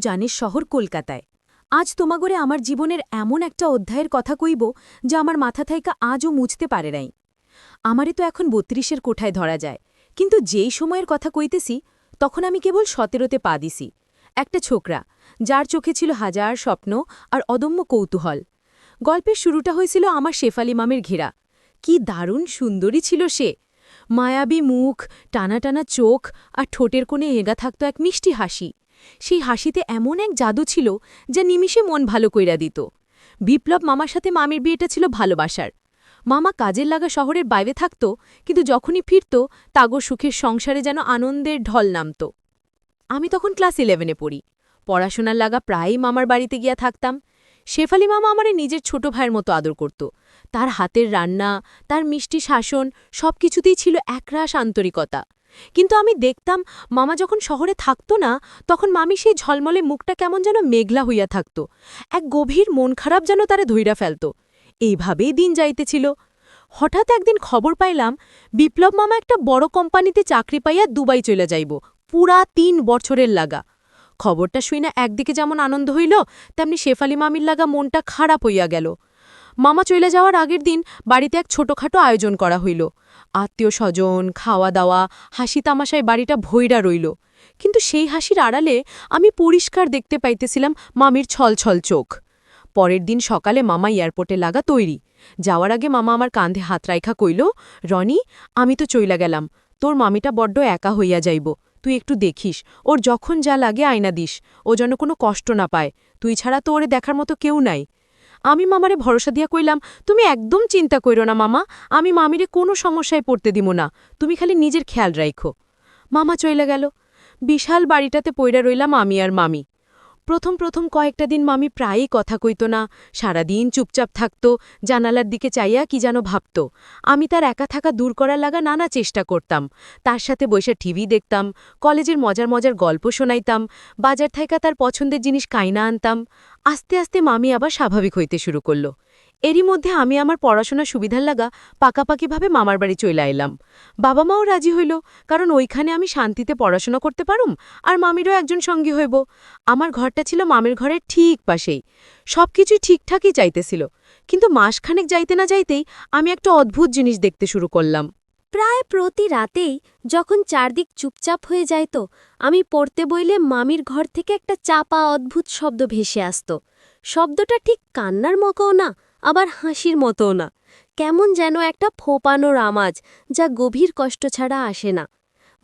জানিস শহর কলকাতায়। আজ তোমাগরে আমার জীবনের এমন একটা অধ্যায়ের কথা কইব যা আমার মাথা থাইকা আজও মুছতে পারে নাই। আমারে তো এখন ৩২-এর কোঠায় ধরা যায়, কিন্তু যেই সময়ের কথা কইতেছি তখন আমি কেবল ১৭তে পা দিছি। একটা ছোকরা, যার চোখে ছিল হাজার স্বপ্ন আর অদম্য কৌতূহল। গল্পের শুরুটা হয়েছিল আমার শেফালি মামের ঘেরা। কি দারুণ সুন্দরী ছিল সে! মায়াবী মুখ, টানা টানা চোখ আর ঠোঁটের কোণে এগা থাকত এক মিষ্টি হাসি। সেই হাসিতে এমন এক জাদু ছিল যা নিমিষে মন ভালো কইরা দিত। বিপ্লব মামার সাথে মামির বিয়েটা ছিল ভালোবাসার। মামা কাজের লাগা শহরের বাইরে থাকত, কিন্তু যখনই ফিরত তাগর সুখের সংসারে যেন আনন্দের ঢল নামত। আমি তখন ক্লাস 11-এ পড়ি। পড়াশোনার লাগা প্রায়ই মামার বাড়িতে গিয়া থাকতাম। শেফালি মামা আমারে নিজের ছোট ভাইয়ের মতো আদর করত। তার হাতের রান্না, তার মিষ্টি শাসন সবকিছুতেই ছিল একরাশ আন্তরিকতা। কিন্তু আমি দেখতাম মামা যখন শহরে থাকত না, তখন মামি সেই ঝলমলে মুখটা কেমন যেন মেঘলা হইয়া থাকত। এক গভীর মন খারাপ যেন তারে ধইরা ফেলত। এইভাবেই দিন যাইতেছিল। হঠাৎ একদিন খবর পাইলাম বিপ্লব মামা একটা বড় কোম্পানিতে চাকরি পাইয়া দুবাই চলে যাইব, পুরা ৩ বছরের লাগা। খবরটা শুইনা একদিকে যেমন আনন্দ হইল, তেমনি শেফালি মামির লাগা মনটা খারাপ হইয়া গেল। মামা চলে যাওয়ার আগের দিন বাড়িতে এক ছোটখাটো আয়োজন করা হইল। আত্মীয় স্বজন, খাওয়া দাওয়া, হাসি তামাশায় বাড়িটা ভইরা রইল। কিন্তু সেই হাসির আড়ালে আমি পরিষ্কার দেখতে পাইতেছিলাম মামির ছলছল চোখ। পরের দিন সকালে মামা এয়ারপোর্টে লাগা তৈরি। যাওয়ার আগে মামা আমার কাঁধে হাত রাইখা কইল, রনি, আমি তো চইলা গেলাম, তোর মামিটা বড্ড একা হইয়া যাইব, তুই একটু দেখিস, ওর যখন যা লাগে আয়না দিস, ও যেন কোনো কষ্ট না পায়, তুই ছাড়া তো ওরে দেখার মতো কেউ নাই। আমি মামারে ভরসা দিয়া কইলাম, তুমি একদম চিন্তা কইরো না মামা, আমি মামিরে কোনো সমস্যায় পড়তে দিব না, তুমি খালি নিজের খেয়াল রাইখো। মামা চইলা গেল। বিশাল বাড়িটাতে পইরা রইলাম আমি আর মামি। প্রথম কয়েকটা দিন মামি প্রায়ই কথা কইত না, সারাদিন চুপচাপ থাকত, জানালার দিকে চাইয়া কি যেন ভাবত। আমি তার একা থাকা দূর করার লাগা নানা চেষ্টা করতাম। তার সাথে বসে টিভি দেখতাম, কলেজের মজার মজার গল্প শোনাইতাম, বাজার থাইকা তার পছন্দের জিনিস কাইনা আনতাম। আস্তে আস্তে মামি আবার স্বাভাবিক হইতে শুরু করল। এরই মধ্যে আমি আমার পড়াশোনার সুবিধার লাগা পাকাপাকিভাবে মামার বাড়ি চইলা এলাম। বাবা মাও রাজি হইল, কারণ ওইখানে আমি শান্তিতে পড়াশোনা করতে পারুম, আর মামিরও একজন সঙ্গী হইব। আমার ঘরটা ছিল মামির ঘরের ঠিক পাশেই। সবকিছুই ঠিকঠাকই চাইতেছিল, কিন্তু মাসখানেক যাইতে না যাইতেই আমি একটা অদ্ভুত জিনিস দেখতে শুরু করলাম। প্রায় প্রতি রাতেই যখন চারদিক চুপচাপ হয়ে যাইত, আমি পড়তে বইলে মামির ঘর থেকে একটা চাপা অদ্ভুত শব্দ ভেসে আসত। শব্দটা ঠিক কান্নার মতোও না, আবার হাসির মতোও না, কেমন যেন একটা ফোপানোর আওয়াজ, যা গভীর কষ্ট ছাড়া আসে না।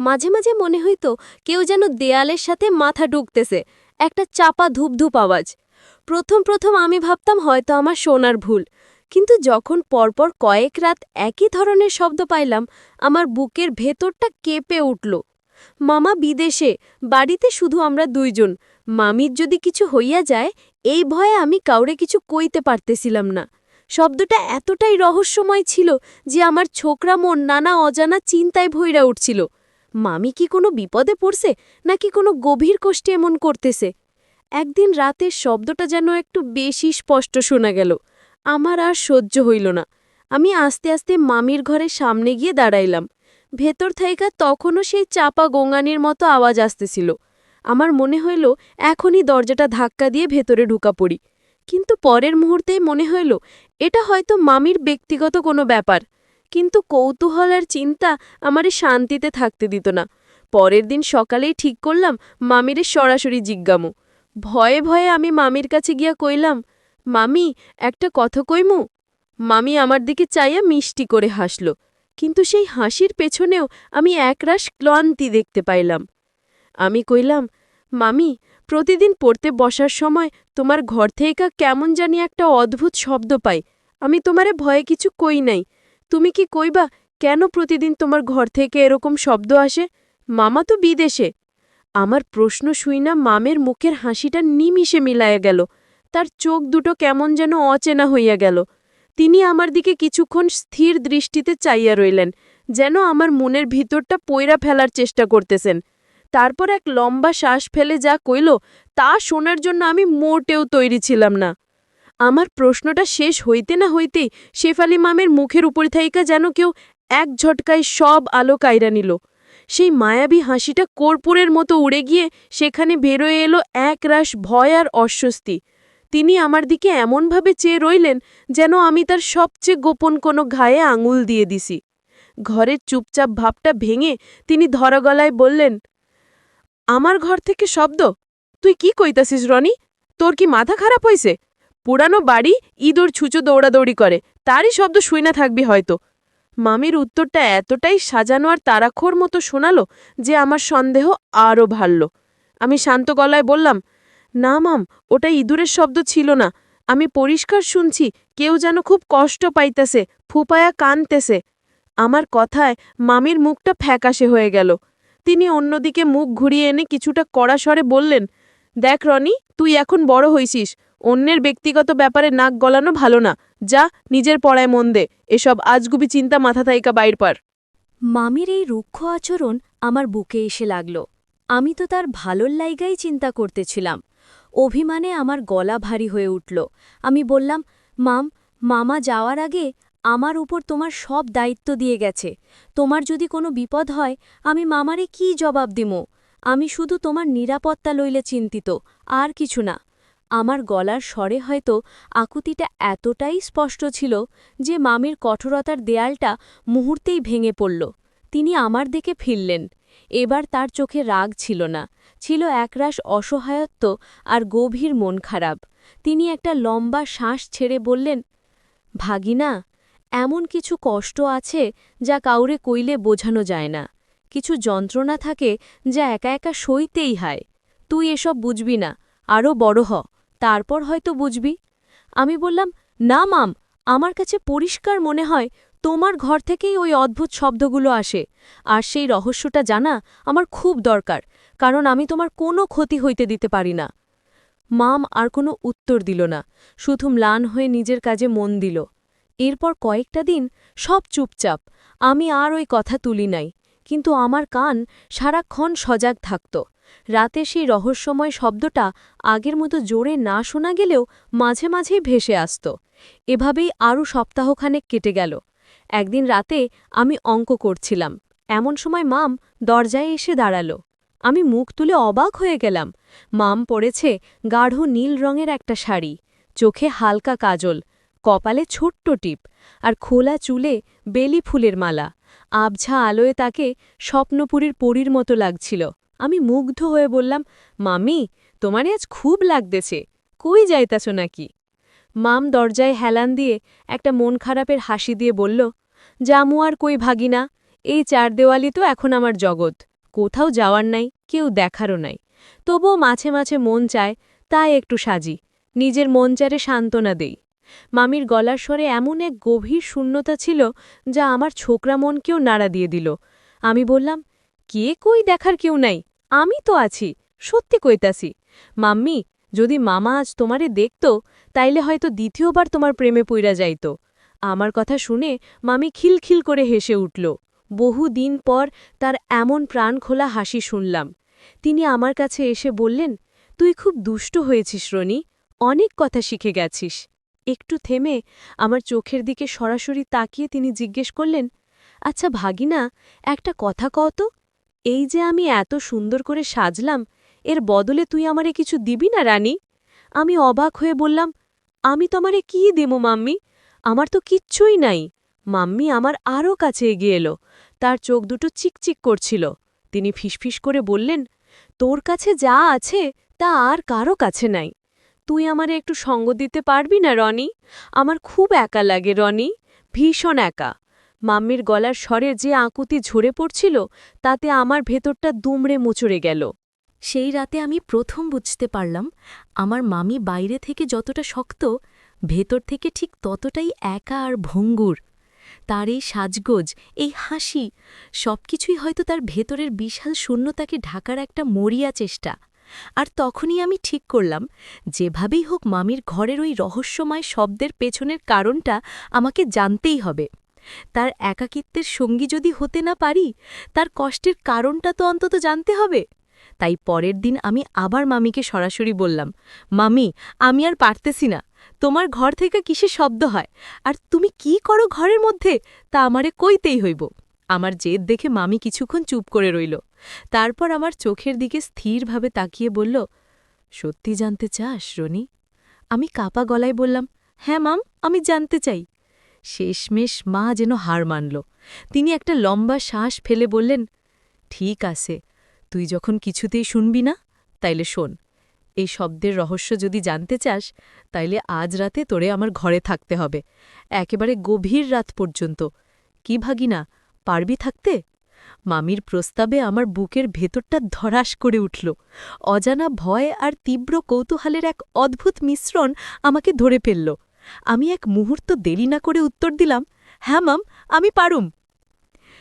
মাঝে মাঝে মনে হইত কেউ যেন দেয়ালের সাথে মাথা ঢুকতেছে, একটা চাপা ধূপধূপ আওয়াজ। প্রথম আমি ভাবতাম হয়তো আমার শোনার ভুল, কিন্তু যখন পরপর কয়েক রাত একই ধরনের শব্দ পাইলাম, আমার বুকের ভেতরটা কেঁপে উঠল। মামা বিদেশে, বাড়িতে শুধু আমরা দুইজন। মামির যদি কিছু হইয়া যায়, এই ভয়ে আমি কাউরে কিছু কইতে পারতেছিলাম না। শব্দটা এতটাই রহস্যময় ছিল যে আমার ছোকরা মন নানা অজানা চিন্তায় ভইরা উঠছিল। মামি কি কোনো বিপদে পড়ছে, নাকি কোনো গভীর কষ্টে এমন করতেছে? একদিন রাতের শব্দটা যেন একটু বেশি স্পষ্ট শোনা গেল। আমার আর সহ্য হইল না। আমি আস্তে আস্তে মামির ঘরের সামনে গিয়ে দাঁড়াইলাম। ভেতর থাইকা তখনও সেই চাপা গোঙানির মতো আওয়াজ আসতেছিল। আমার মনে হইল এখনই দরজাটা ধাক্কা দিয়ে ভেতরে ঢুকা পড়ি, কিন্তু পরের মুহূর্তেই মনে হইল এটা হয়তো মামির ব্যক্তিগত কোনো ব্যাপার। কিন্তু কৌতূহল আর চিন্তা আমারে শান্তিতে থাকতে দিত না। পরের দিন সকালেই ঠিক করলাম মামিরে সরাসরি জিজ্ঞামু। ভয়ে ভয়ে আমি মামির কাছে গিয়া কইলাম, মামি, একটা কথা কইমু? মামি আমার দিকে চাইয়া মিষ্টি করে হাসল, কিন্তু সেই হাসির পেছনেও আমি একরাশ ক্লান্তি দেখতে পাইলাম। আমি কইলাম, মামি, প্রতিদিন পড়তে বসার সময় তোমার ঘর থেকে কেমন জানি একটা অদ্ভুত শব্দ পাই। আমি তোমারে ভয়ে কিছু কই নাই, তুমি কি কইবা কেন প্রতিদিন তোমার ঘর থেকে এরকম শব্দ আসে? মামা তো বিদেশে। আমার প্রশ্ন শুইনা মামের মুখের হাসিটা নিমিষে মিলাইয়া গেল। তার চোখ দুটো কেমন যেন অচেনা হইয়া গেল। তিনি আমার দিকে কিছুক্ষণ স্থির দৃষ্টিতে চাইয়া রইলেন, যেন আমার মনের ভিতরটা পইরা ফেলার চেষ্টা করতেছেন। তারপর এক লম্বা শ্বাস ফেলে যা কইল, তা শোনার জন্য আমি মোটেও তৈরি ছিলাম না। আমার প্রশ্নটা শেষ হইতে না হইতেই শেফালি মামের মুখের উপর থাইকা যেন কেউ এক ঝটকায় সব আলো কাইরা নিল। সেই মায়াবী হাসিটা কর্পূরের মতো উড়ে গিয়ে সেখানে বেরোয় এলো একরাশ ভয় আর অস্বস্তি। তিনি আমার দিকে এমনভাবে চেয়ে রইলেন যেন আমি তার সবচেয়ে গোপন কোনো ঘায়ে আঙুল দিয়ে দিছি। ঘরের চুপচাপ ভাবটা ভেঙে তিনি ধরা গলায় বললেন, আমার ঘর থেকে শব্দ? তুই কি কইতাছিস রনি? তোর কি মাথা খারাপ হইছে? পুরানো বাড়ি ইঁদুর ছুঁচো দৌড়াদৌড়ি করে, তারই শব্দ শুই না থাকবি হয়তো। মামির উত্তরটা এতটাই সাজানো আর তাড়াখোর মতো শোনালো যে আমার সন্দেহ আরও বাড়ল। আমি শান্ত গলায় বললাম, না মাম, ওটা ইঁদুরের শব্দ ছিল না। আমি পরিষ্কার শুনছি কেউ যেন খুব কষ্ট পাইতেছে, ফুপায়া কানতেছে। আমার কথায় মামির মুখটা ফ্যাকাশে হয়ে গেল। তিনি অন্যদিকে মুখ ঘুরিয়ে এনে কিছুটা কড়া স্বরে বললেন, দেখ রনি, তুই এখন বড় হইছিস, অন্যের ব্যক্তিগত ব্যাপারে নাক গলানো ভালো না। যা, নিজের পড়ায় মন দে, এসব আজগুবি চিন্তা মাথা থাইকা বাইর পার। মামির এই রুক্ষ আচরণ আমার বুকে এসে লাগল। আমি তো তার ভালোর লাইগাই চিন্তা করতেছিলাম। অভিমানে আমার গলা ভারী হয়ে উঠল। আমি বললাম, মামা যাওয়ার আগে আমার উপর তোমার সব দায়িত্ব দিয়ে গেছে। তোমার যদি কোনো বিপদ হয় আমি মামারে কি জবাব দিমো? আমি শুধু তোমার নিরাপত্তা লইলে চিন্তিত, আর কিছু না। আমার গলার স্বরে হয়তো আকুতিটা এতটাই স্পষ্ট ছিল যে মামির কঠোরতার দেয়ালটা মুহূর্তেই ভেঙে পড়ল। তিনি আমার দিকে ফিরলেন। এবার তার চোখে রাগ ছিল না, ছিল একরাশ অসহায়ত্ব আর গভীর মন খারাপ। তিনি একটা লম্বা শ্বাস ছেড়ে বললেন, ভাগিনা, এমন কিছু কষ্ট আছে যা কাউরে কইলে বোঝানো যায় না। কিছু যন্ত্রণা থাকে যা একা একা সইতেই হয়। তুই এসব বুঝবি না, আরও বড় হ, তারপর হয়তো বুঝবি। আমি বললাম, না মাম, আমার কাছে পরিষ্কার মনে হয় তোমার ঘর থেকেই ওই অদ্ভুত শব্দগুলো আসে, আর সেই রহস্যটা জানা আমার খুব দরকার, কারণ আমি তোমার কোনো ক্ষতি হইতে দিতে পারি না। মাম আর কোনো উত্তর দিল না, শুধু ম্লান হয়ে নিজের কাজে মন দিল। এরপর কয়েকটা দিন সব চুপচাপ। আমি আর ওই কথা তুলি নাই, কিন্তু আমার কান সারাক্ষণ সজাগ থাকত। রাতে সেই রহস্যময় শব্দটা আগের মতো জোরে না শোনা গেলেও মাঝে মাঝেই ভেসে আসত। এভাবেই আরও সপ্তাহখানেক কেটে গেল। একদিন রাতে আমি অঙ্ক করছিলাম, এমন সময় মাম দরজায় এসে দাঁড়াল। আমি মুখ তুলে অবাক হয়ে গেলাম। মাম পরেছে গাঢ় নীল রঙের একটা শাড়ি, চোখে হালকা কাজল, কপালে ছোট্ট টিপ, আর খোলা চুলে বেলি ফুলের মালা। আবঝা আলোয় তাকে স্বপ্নপুরীর পরীর মতো লাগছিল। আমি মুগ্ধ হয়ে বললাম, মামি, তোমারে আজ খুব লাগতেছে, কই যাইতাছ নাকি? মাম দরজায় হেলান দিয়ে একটা মন খারাপের হাসি দিয়ে বলল, জামু আর কই ভাগিনা, এই চার দেওয়ালি তো এখন আমার জগৎ, কোথাও যাওয়ার নাই, কেউ দেখারও নাই। তবুও মাঝে মাঝে মন চায়, তাই একটু সাজি, নিজের মন চারে সান্ত্বনা দেই। মামির গলার স্বরে এমন এক গভীর শূন্যতা ছিল যা আমার ছোকরা মনকেও নাড়া দিয়ে দিল। আমি বললাম, কে কই দেখার কেউ নাই, আমি তো আছি, সত্যি কইতাছি। মাম্মি, যদি মামা আজ তোমারে দেখত, তাইলে হয়তো দ্বিতীয়বার তোমার প্রেমে পইরা যাইত। আমার কথা শুনে মামি খিলখিল করে হেসে উঠল। বহু দিন পর তার এমন প্রাণখোলা হাসি শুনলাম। তিনি আমার কাছে এসে বললেন, তুই খুব দুষ্ট হয়েছিস রনি, অনেক কথা শিখে গেছিস। একটু থেমে আমার চোখের দিকে সরাসরি তাকিয়ে তিনি জিজ্ঞেস করলেন, আচ্ছা ভাগিনা, একটা কথা কত, এই যে আমি এত সুন্দর করে সাজলাম, এর বদলে তুই আমারে কিছু দিবি না রানী? আমি অবাক হয়ে বললাম, আমি তোমারে কি দেবো মাম্মি, আমার তো কিচ্ছুই নাই। মাম্মি আমার আরও কাছে এগিয়ে এলো, তার চোখ দুটো চিকচিক করছিল। তিনি ফিসফিস করে বললেন, তোর কাছে যা আছে তা আর কারো কাছে নাই। তুই আমারে একটু সঙ্গ দিতে পারবি না রনি? আমার খুব একা লাগে রনি, ভীষণ একা। মাম্মির গলার স্বরে যে আকুতি ঝরে পড়ছিল তাতে আমার ভেতরটা দুমড়ে মুচড়ে গেল। সেই রাতে আমি প্রথম বুঝতে পারলাম, আমার মামি বাইরে থেকে যতটা শক্ত, ভেতর থেকে ঠিক ততটাই একা আর ভঙ্গুর। তার এই সাজগোজ, এই হাসি, সবকিছুই হয়তো তার ভেতরের বিশাল শূন্যতাকে ঢাকার একটা মরিয়া চেষ্টা। আর তখনই আমি ঠিক করলাম, যেভাবেই হোক মামির ঘরের ওই রহস্যময় শব্দের পেছনের কারণটা আমাকে জানতেই হবে। তার একাকিত্বের সঙ্গী যদি হতে না পারি, তার কষ্টের কারণটা তো অন্তত জানতে হবে। তাই পরের দিন আমি আবার মামিকে সরাসরি বললাম, মামি, আমি আর পারতেছি না, তোমার ঘর থেকে কিসে শব্দ হয়, আর তুমি কি করো ঘরের মধ্যে, তা আমারে কইতেই হইব। আমার জেদ দেখে মামি কিছুক্ষণ চুপ করে রইল। তারপর আমার চোখের দিকে স্থিরভাবে তাকিয়ে বলল, সত্যি জানতে চাস রনি? আমি কাপা গলায় বললাম, হ্যাঁ মাম, আমি জানতে চাই। শেষমেশ মা যেন হার মানল। তিনি একটা লম্বা শ্বাস ফেলে বললেন, ঠিক আছে, তুই যখন কিছুতেই শুনবি না, তাইলে শোন। এই শব্দের রহস্য যদি জানতে চাস, তাইলে আজ রাতে তোরে আমার ঘরে থাকতে হবে, একেবারে গভীর রাত পর্যন্ত। কি ভাগিনা, পারবি থাকতে? মামির প্রস্তাবে আমার বুকের ভেতরটা ধরাস করে উঠল। অজানা ভয় আর তীব্র কৌতূহলের এক অদ্ভুত মিশ্রণ আমাকে ধরে ফেলল। আমি এক মুহূর্ত দেরি না করে উত্তর দিলাম, হ্যাঁ মাম, আমি পারুম।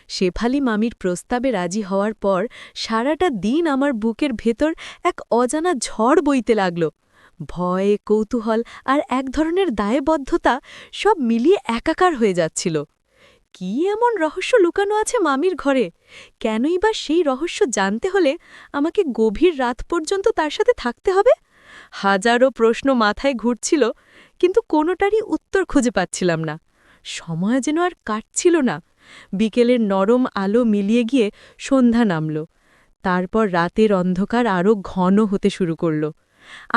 শেফালি মামির প্রস্তাবে রাজি হওয়ার পর সারাটা দিন আমার বুকের ভেতর এক অজানা ঝড় বইতে লাগল। ভয়, কৌতূহল আর এক ধরনের দায়বদ্ধতা সব মিলিয়ে একাকার হয়ে যাচ্ছিল। কি এমন রহস্য লুকানো আছে মামির ঘরে? কেনই বা সেই রহস্য জানতে হলে আমাকে গভীর রাত পর্যন্ত তার সাথে থাকতে হবে? হাজারো প্রশ্ন মাথায় ঘুরছিল, কিন্তু কোনোটারই উত্তর খুঁজে পাচ্ছিলাম না। সময় যেন আর কাটছিল না। বিকেলের নরম আলো মিলিয়ে গিয়ে সন্ধ্যা নামল। তারপর রাতের অন্ধকার আরও ঘন হতে শুরু করল।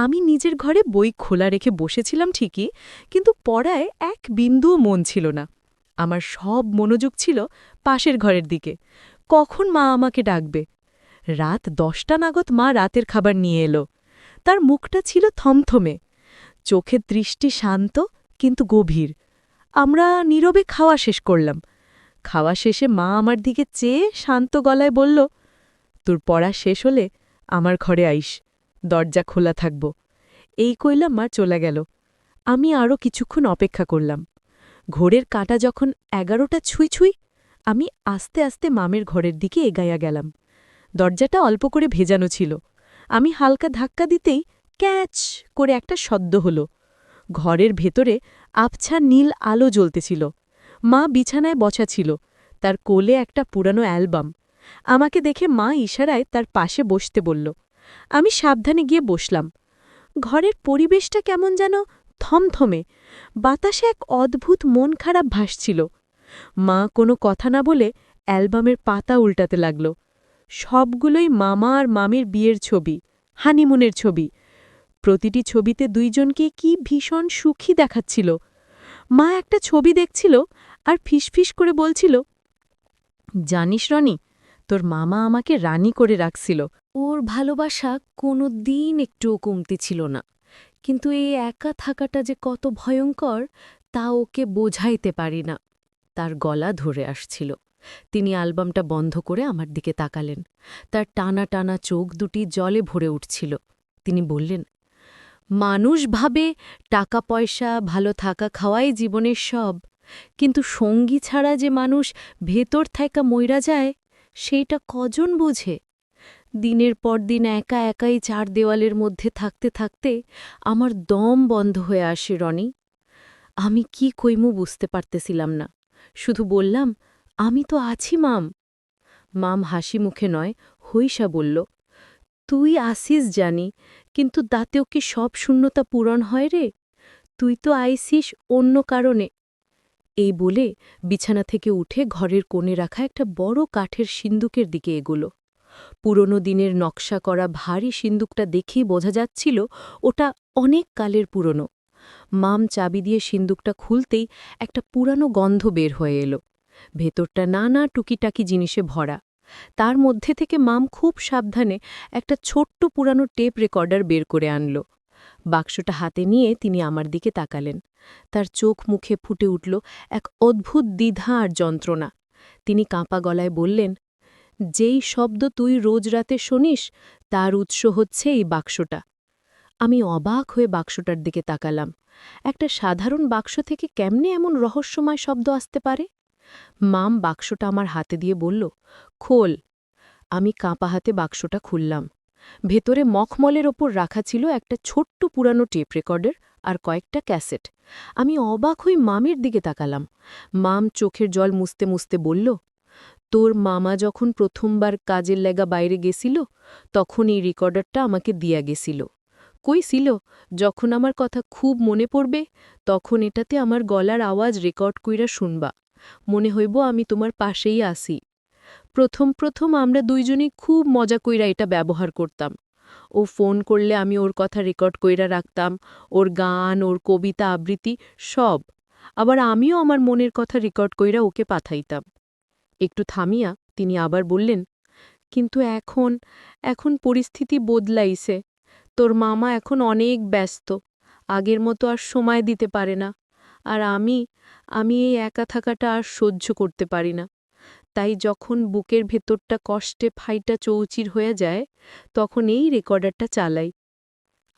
আমি নিজের ঘরে বই খোলা রেখে বসেছিলাম ঠিকই, কিন্তু পড়ায় এক বিন্দুও মন ছিল না। আমার সব মনোযোগ ছিল পাশের ঘরের দিকে। কখন মা আমাকে ডাকবে? রাত 10টা নাগাদ মা রাতের খাবার নিয়ে এলো। তার মুখটা ছিল থমথমে, চোখের দৃষ্টি শান্ত কিন্তু গভীর। আমরা নীরবে খাওয়া শেষ করলাম। খাওয়া শেষে মা আমার দিকে চেয়ে শান্ত গলায় বলল, তোর পড়া শেষ হলে আমার ঘরে আইস, দরজা খোলা থাকব। এই কইলা মা চলে গেল। আমি আরও কিছুক্ষণ অপেক্ষা করলাম। ঘোরের কাঁটা যখন 11টা ছুঁই, আমি আস্তে আস্তে মামের ঘরের দিকে এগাইয়া গেলাম। দরজাটা অল্প করে ভেজানো ছিল। আমি হালকা ধাক্কা দিতেই ক্যাচ করে একটা শব্দ হল। ঘরের ভেতরে আবছা নীল আলো জ্বলতেছিল। মা বিছানায় বসা ছিল, তার কোলে একটা পুরানো অ্যালবাম। আমাকে দেখে মা ইশারায় তার পাশে বসতে বলল। আমি সাবধানে গিয়ে বসলাম। ঘরের পরিবেশটা কেমন যেন থমথমে, বাতাসে এক অদ্ভুত মন খারাপ ভাসছিল। মা কোনো কথা না বলে অ্যালবামের পাতা উল্টাতে লাগল। সবগুলোই মামা আর মামির বিয়ের ছবি, হানিমুনের ছবি। প্রতিটি ছবিতে দুইজনকে কি ভীষণ সুখী দেখাচ্ছিল। মা একটা ছবি দেখছিল আর ফিসফিস করে বলছিল, জানিস রনি, তোর মামা আমাকে রানী করে রাখছিল। ওর ভালোবাসা কোনো দিন একটুও কমতি ছিল না, কিন্তু এই একা থাকাটা যে কত ভয়ঙ্কর তা ওকে বোঝাইতে পারি না। তার গলা ধরে আসছিল। তিনি অ্যালবামটা বন্ধ করে আমার দিকে তাকালেন। তার টানা টানা চোখ দুটি জলে ভরে উঠছিল। তিনি বললেন, মানুষ ভাবে টাকা পয়সা, ভালো থাকা খাওয়াই জীবনের সব, কিন্তু সঙ্গী ছাড়া যে মানুষ ভেতর থাকা মইরা যায়, সেইটা কজন বোঝে? দিনের পর দিন একা একাই 4 দেওয়ালের মধ্যে থাকতে থাকতে আমার দম বন্ধ হয়ে আসে রনি। আমি কি কইমু বুঝতে পারতেছিলাম না। শুধু বললাম, আমি তো আছি মাম। মাম হাসি মুখে নয়, হইসা বলল, তুই আসিস জানি, কিন্তু দাতেও কি সব শূন্যতা পূরণ হয় রে? তুই তো আইসিস অন্য কারণে। এই বলে বিছানা থেকে উঠে ঘরের কোণে রাখা একটা বড় কাঠের সিন্দুকের দিকে এগোল। পুরনো দিনের নকশা করা ভারী সিন্দুকটা দেখেই বোঝা যাচ্ছিল ওটা অনেক কালের পুরনো। মাম চাবি দিয়ে সিন্দুকটা খুলতেই একটা পুরানো গন্ধ বের হয়ে এলো। ভেতরটা নানা টুকিটাকি জিনিসে ভরা। তার মধ্যে থেকে মাম খুব সাবধানে একটা ছোট্ট পুরানো টেপ রেকর্ডার বের করে আনল। বাক্সটা হাতে নিয়ে তিনি আমার দিকে তাকালেন। তার চোখ মুখে ফুটে উঠল এক অদ্ভুত দ্বিধা আর যন্ত্রণা। তিনি কাঁপা গলায় বললেন, যেই শব্দ তুই রোজ রাতে শুনিস, তার উৎস হচ্ছে এই বাক্সটা। আমি অবাক হয়ে বাক্সটার দিকে তাকালাম। একটা সাধারণ বাক্স থেকে কেমনে এমন রহস্যময় শব্দ আসতে পারে? মাম বাক্সটা আমার হাতে দিয়ে বলল, খোল। আমি কাঁপা হাতে বাক্সটা খুললাম। ভেতরে মখমলের ওপর রাখা ছিল একটা ছোট্ট পুরানো টেপ রেকর্ডার আর কয়েকটা ক্যাসেট। আমি অবাক হয়ে মামির দিকে তাকালাম। মাম চোখের জল মুছতে মুছতে বলল, তোর মামা যখন প্রথমবার কাজের লেগা বাইরে গেছিল, তখন এই রেকর্ডারটা আমাকে দিয়া গেছিল। কইছিল, যখন আমার কথা খুব মনে পড়বে, তখন এটাতে আমার গলার আওয়াজ রেকর্ড কইরা শুনবা। মনে হইব আমি তোমার পাশেই আসি। প্রথম প্রথম আমরা দুইজনই খুব মজা কইরা এটা ব্যবহার করতাম। ও ফোন করলে আমি ওর কথা রেকর্ড কইরা রাখতাম, ওর গান, ওর কবিতা আবৃত্তি সব। আবার আমিও আমার মনের কথা রেকর্ড কইরা ওকে পাঠাইতাম। একটু থামিয়া তিনি আবার বললেন, কিন্তু এখন এখন পরিস্থিতি বদলাইছে। তোর মামা এখন অনেক ব্যস্ত, আগের মতো আর সময় দিতে পারে না। আর আমি এই একা থাকাটা আর সহ্য করতে পারি না। তাই যখন বুকের ভেতরটা কষ্টে ফাইটা চৌচির হয়ে যায়, তখন এই রেকর্ডারটা চালাই।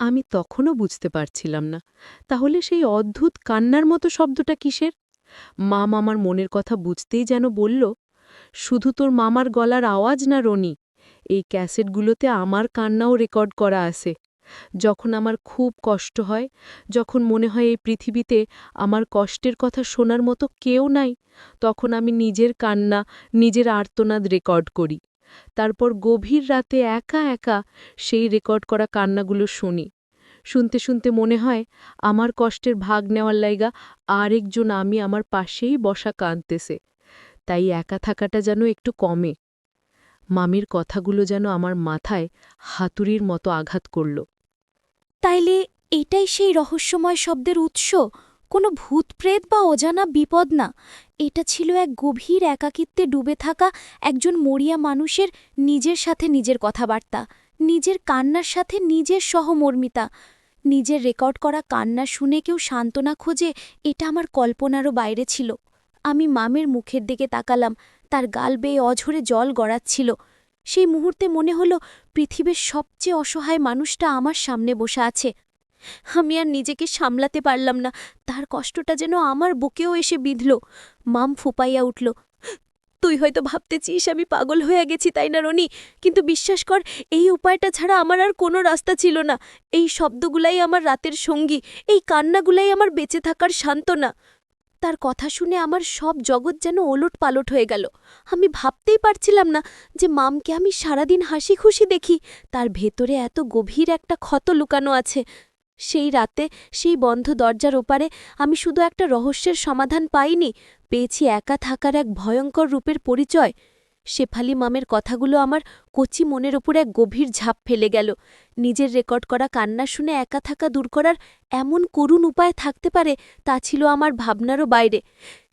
আমি তখনও বুঝতে পারছিলাম না, তাহলে সেই অদ্ভুত কান্নার মতো শব্দটা কিসের? মাম আমার মনের কথা বুঝতেই যেন বলল, শুধু তোর মামার গলার আওয়াজ না রনি, এই ক্যাসেটগুলোতে আমার কান্নাও রেকর্ড করা আছে। যখন আমার খুব কষ্ট হয়, যখন মনে হয় এই পৃথিবীতে আমার কষ্টের কথা শোনার মতো কেউ নাই, তখন আমি নিজের কান্না, নিজের আর্তনাদ রেকর্ড করি। তারপর গভীর রাতে একা একা সেই রেকর্ড করা কান্নাগুলো শুনি। শুনতে শুনতে মনে হয় আমার কষ্টের ভাগ নেওয়ার লাইগা আরেকজন আমি আমার পাশেই বসা কাঁদতেছে। তাই একা থাকাটা যেন একটু কমে। মামির কথাগুলো যেন আমার মাথায় হাতুড়ির মতো আঘাত করল। তাইলে এটাই সেই রহস্যময় শব্দের উৎস, কোনো ভূতপ্রেত বা অজানা বিপদ না। এটা ছিল এক গভীর একাকিত্বে ডুবে থাকা একজন মরিয়া মানুষের নিজের সাথে নিজের কথাবার্তা, নিজের কান্নার সাথে নিজের সহমর্মিতা। নিজের রেকর্ড করা কান্না শুনে কেউ সান্ত্বনা খোঁজে, এটা আমার কল্পনারও বাইরে ছিল। আমি মামের মুখের দিকে তাকালাম, তার গাল বেয়ে অঝরে জল গড়াচ্ছিল। সেই মুহূর্তে মনে হলো পৃথিবীর সবচেয়ে অসহায় মানুষটা আমার সামনে বসে আছে। আমি আর নিজেকে সামলাতে পারলাম না, তার কষ্টটা যেন আমার বুকেও এসে বিঁধল। মাম ফুপাইয়া উঠল, তুই হয়তো ভাবতেছিস আমি পাগল হয়ে গেছি, তাই না রনি? কিন্তু বিশ্বাস কর, এই উপায়টা ছাড়া আমার আর কোনো রাস্তা ছিল না। এই শব্দগুলাই আমার রাতের সঙ্গী, এই কান্নাগুলাই আমার বেঁচে থাকার সান্ত্বনা। তার কথা শুনে আমার সব জগৎ যেন ওলট পালট হয়ে গেল। আমি ভাবতেই পারছিলাম না যে মামকে আমি সারাদিন হাসি খুশি দেখি, তার ভেতরে এত গভীর একটা ক্ষত লুকানো আছে। সেই রাতে, সেই বন্ধ দরজার ওপারে আমি শুধু একটা রহস্যের সমাধান পাইনি, পেয়েছি একা থাকার এক ভয়ঙ্কর রূপের পরিচয়। শেফালি মামের কথাগুলো আমার কচি মনের ওপর এক গভীর ঝাঁপ ফেলে গেল। নিজের রেকর্ড করা কান্না শুনে একা থাকা দূর করার এমন করুণ উপায় থাকতে পারে, তা ছিল আমার ভাবনারও বাইরে।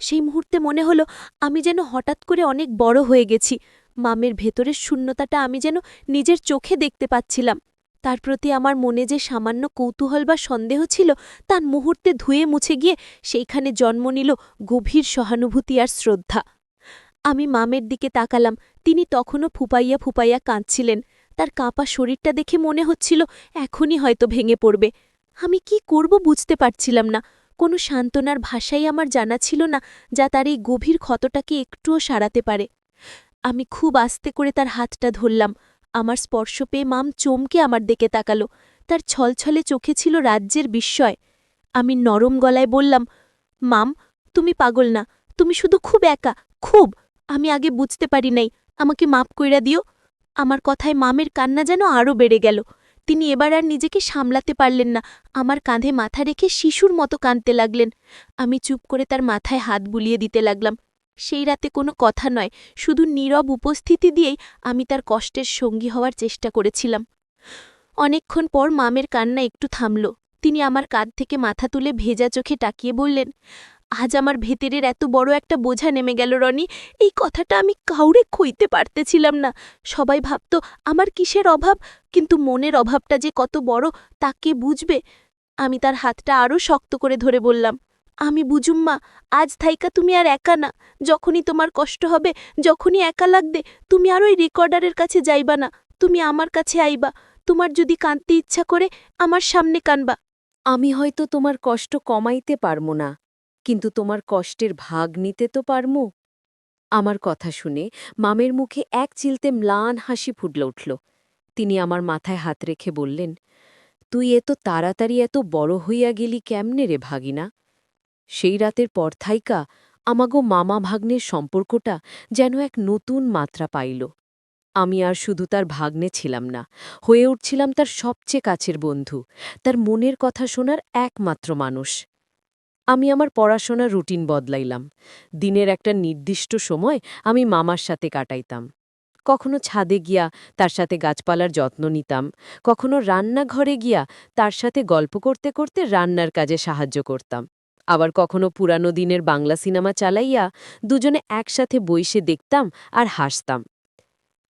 সেই মুহূর্তে মনে হলো আমি যেন হঠাৎ করে অনেক বড় হয়ে গেছি। মামের ভেতরের শূন্যতাটা আমি যেন নিজের চোখে দেখতে পাচ্ছিলাম। তার প্রতি আমার মনে যে সামান্য কৌতূহল বা সন্দেহ ছিল, তার মুহূর্তে ধুয়ে মুছে গিয়ে সেইখানে জন্ম নিল গভীর সহানুভূতি আর শ্রদ্ধা। আমি মামের দিকে তাকালাম, তিনি তখনও ফুপাইয়া ফুপাইয়া কাঁদছিলেন। তার কাঁপা শরীরটা দেখে মনে হচ্ছিল এখনই হয়তো ভেঙে পড়বে। আমি কি করব বুঝতে পারছিলাম না। কোনো সান্ত্বনার ভাষাই আমার জানা ছিল না, যা তার এই গভীর ক্ষতটাকে একটুও সারাতে পারে। আমি খুব আস্তে করে তার হাতটা ধরলাম। আমার স্পর্শ পেয়ে মাম চমকে আমার দিকে তাকালো। তার ছলছলে চোখে ছিল রাজ্যের বিস্ময়। আমি নরম গলায় বললাম, মাম, তুমি পাগল না, তুমি শুধু খুব একা, খুব। আমি আগে বুঝতে পারি নাই, আমাকে মাপ কইরা দিও। আমার কথায় মামের কান্না যেন আরও বেড়ে গেল। তিনি এবার আর নিজেকে সামলাতে পারলেন না, আমার কাঁধে মাথা রেখে শিশুর মতো কাঁদতে লাগলেন। আমি চুপ করে তার মাথায় হাত বুলিয়ে দিতে লাগলাম। সেই রাতে কোনো কথা নয়, শুধু নীরব উপস্থিতি দিয়েই আমি তার কষ্টের সঙ্গী হওয়ার চেষ্টা করেছিলাম। অনেকক্ষণ পর মামের কান্না একটু থামল। তিনি আমার কাঁধ থেকে মাথা তুলে ভেজা চোখে তাকিয়ে বললেন, আজ আমার ভেতরের এত বড় একটা বোঝা নেমে গেল রনি। এই কথাটা আমি কাউরে কইতে পারতেছিলাম না। সবাই ভাবত আমার কিসের অভাব, কিন্তু মনের অভাবটা যে কত বড় তা কে বুঝবে? আমি তার হাতটা আরও শক্ত করে ধরে বললাম, আমি বুঝুম্মা, আজ থাইকা তুমি আর একা না। যখনই তোমার কষ্ট হবে, যখনই একা লাগবে, তুমি আর ওই রেকর্ডারের কাছে যাইবা না, তুমি আমার কাছে আইবা। তোমার যদি কাঁদতে ইচ্ছা করে, আমার সামনে কানবা। আমি হয়তো তোমার কষ্ট কমাইতে পারমু না, কিন্তু তোমার কষ্টের ভাগ নিতে তো পারমু। আমার কথা শুনে মামের মুখে এক চিলতে ম্লান হাসি ফুটলে উঠল। তিনি আমার মাথায় হাত রেখে বললেন, তুই এত তাড়াতাড়ি এত বড় হইয়া গেলি কেমনে রে ভাগিনা? সেই রাতের পর থাইকা আমাগো মামা ভাগ্নের সম্পর্কটা যেন এক নতুন মাত্রা পাইল। আমি আর শুধু তার ভাগ্নে ছিলাম না, হয়ে উঠছিলাম তার সবচেয়ে কাছের বন্ধু, তার মনের কথা শোনার একমাত্র মানুষ। আমি আমার পড়াশোনার রুটিন বদলাইলাম। দিনের একটা নির্দিষ্ট সময় আমি মামার সাথে কাটাইতাম। কখনো ছাদে গিয়া তার সাথে গাছপালার যত্ন নিতাম, কখনো রান্নাঘরে গিয়া তার সাথে গল্প করতে করতে রান্নার কাজে সাহায্য করতাম। আবার কখনো পুরানো দিনের বাংলা সিনেমা চালাইয়া দুজনে একসাথে বইসে দেখতাম আর হাসতাম।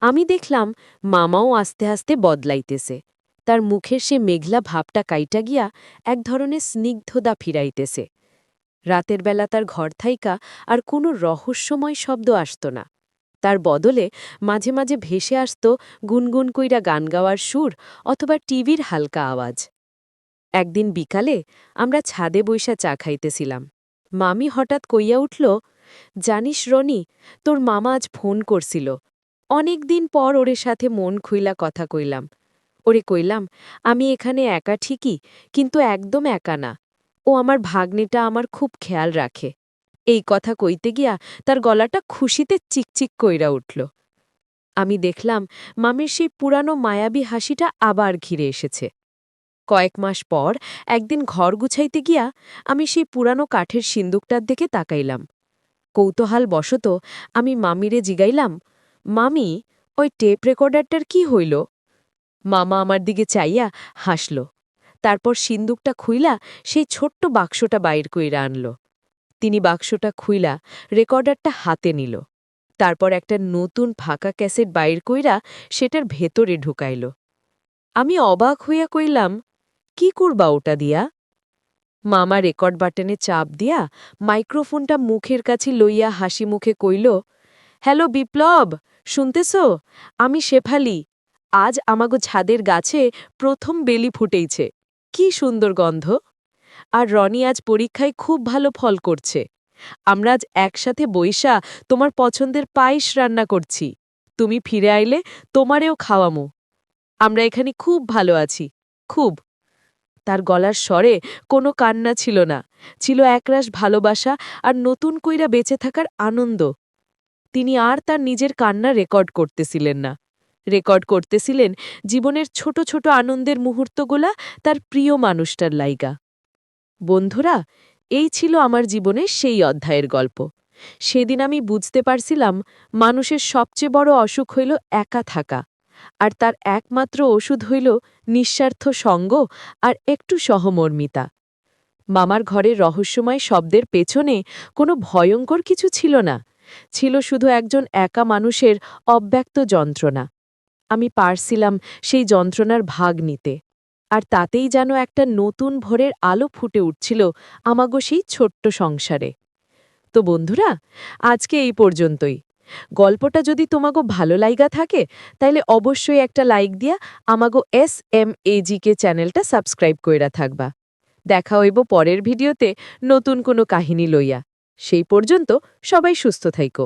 আমি দেখলাম মামাও আস্তে আস্তে বদলাইতেছে। তার মুখের সে মেঘলা ভাবটা কাইটা গিয়া এক ধরনের স্নিগ্ধতা ফিরাইতেছে। রাতের বেলা তার ঘর থাইকা আর কোনো রহস্যময় শব্দ আসত না। তার বদলে মাঝে মাঝে ভেসে আসত গুনগুন কইরা গান গাওয়ার সুর অথবা টিভির হালকা আওয়াজ। একদিন বিকালে আমরা ছাদে বইসা চা খাইতেছিলাম। মামি হঠাৎ কইয়া উঠল, জানিস রনি, তোর মামা আজ ফোন করছিল। অনেক দিন পর ওরে সাথে মন খুইলা কথা কইলাম। ওরে কইলাম, আমি এখানে একা ঠিকই, কিন্তু একদম একা না। ও আমার ভাগ্নেটা আমার খুব খেয়াল রাখে। এই কথা কইতে গিয়া তার গলাটা খুশিতে চিকচিক কইরা উঠল। আমি দেখলাম মামির সেই পুরানো মায়াবী হাসিটা আবার ঘিরে এসেছে। কয়েক মাস পর একদিন ঘর গুছাইতে গিয়া আমি সেই পুরানো কাঠের সিন্দুকটার দিকে তাকাইলাম। কৌতূহল বশত আমি মামিরে জিগাইলাম, মামি, ওই টেপ রেকর্ডারটার কি হইল? মামা আমার দিকে চাইয়া হাসল। তারপর সিন্দুকটা খুইলা সেই ছোট্ট বাক্সটা বাইর কইরা আনল। তিনি বাক্সটা খুইলা রেকর্ডারটা হাতে নিল। তারপর একটা নতুন ফাঁকা ক্যাসেট বাইর কইরা সেটার ভেতরে ঢুকাইল। আমি অবাক হইয়া কইলাম, কি করবা ওটা দিয়া? মামা রেকর্ড বাটনে চাপ দিয়া মাইক্রোফোনটা মুখের কাছে লইয়া হাসি মুখে কইল, হ্যালো বিপ্লব, শুনতেছ? আমি শেফালি। আজ আমাগো ছাদের গাছে প্রথম বেলি ফুটেইছে। কি সুন্দর গন্ধ। আর রনি আজ পরীক্ষায় খুব ভালো ফল করছে। আমরা আজ একসাথে বইসা তোমার পছন্দের পায়েস রান্না করছি। তুমি ফিরে আইলে তোমারেও খাওয়ামু। আমরা এখানে খুব ভালো আছি, খুব। তার গলার স্বরে কোনো কান্না ছিল না, ছিল একরাশ ভালোবাসা আর নতুন কইরা বেঁচে থাকার আনন্দ। তিনি আর তার নিজের কান্না রেকর্ড করতেছিলেন না, রেকর্ড করতেছিলেন জীবনের ছোট ছোট আনন্দের মুহূর্তগুলা তার প্রিয় মানুষটার লাইগা। বন্ধুরা, এই ছিল আমার জীবনের সেই অধ্যায়ের গল্প। সেদিন আমি বুঝতে পারছিলাম মানুষের সবচেয়ে বড় অসুখ হইল একা থাকা, আর তার একমাত্র ওষুধ হইল নিঃস্বার্থ সঙ্গ আর একটু সহমর্মিতা। মামার ঘরের রহস্যময় শব্দের পেছনে কোনো ভয়ঙ্কর কিছু ছিল না, ছিল শুধু একজন একা মানুষের অব্যক্ত যন্ত্রণা। আমি পারছিলাম সেই যন্ত্রণার ভাগ নিতে, আর তাতেই যেন একটা নতুন ভোরের আলো ফুটে উঠছিল আমাগো সেই ছোট্ট সংসারে। তো বন্ধুরা, আজকে এই পর্যন্তই। গল্পটা যদি তোমাগো ভালো লাইগা থাকে তাইলে অবশ্যই একটা লাইক দিয়া আমাগো SMAGK চ্যানেলটা সাবস্ক্রাইব কইরা থাকবা। দেখা হইব পরের ভিডিওতে নতুন কোনো কাহিনী লইয়া। সেই পর্যন্ত সবাই সুস্থ থাইকো।